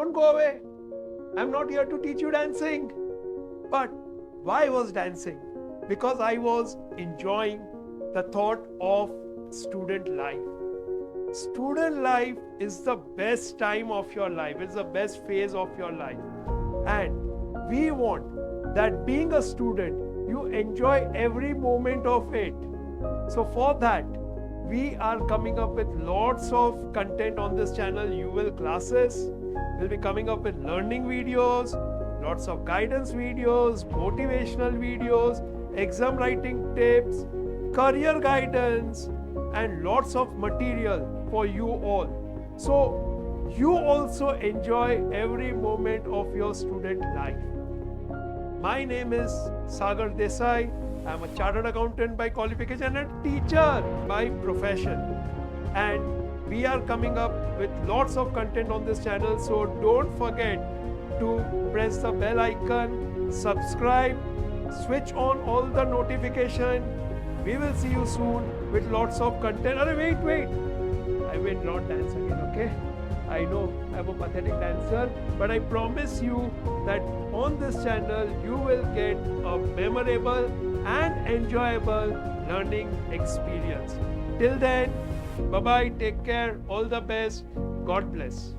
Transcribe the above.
don't go away. I'm not here to teach you dancing. But why was dancing? Because I was enjoying the thought of student life. Student life is the best time of your life. It's the best phase of your life. And we want that being a student, you enjoy every moment of it. So for that, we are coming up with lots of content on this channel. You will classes. We'll be coming up with learning videos, lots of guidance videos, motivational videos, exam writing tips, career guidance, and lots of material for you all. So you also enjoy every moment of your student life. My name is Sagar Desai. I'm a chartered accountant by qualification and teacher by profession. And we are coming up with lots of content on this channel. So don't forget to press the bell icon, subscribe, switch on all the notification. We will see you soon with lots of content. Wait. I will not dance again, okay? I know I'm a pathetic dancer, but I promise you that on this channel you will get a memorable and enjoyable learning experience. Till then, bye-bye, take care, all the best, God bless.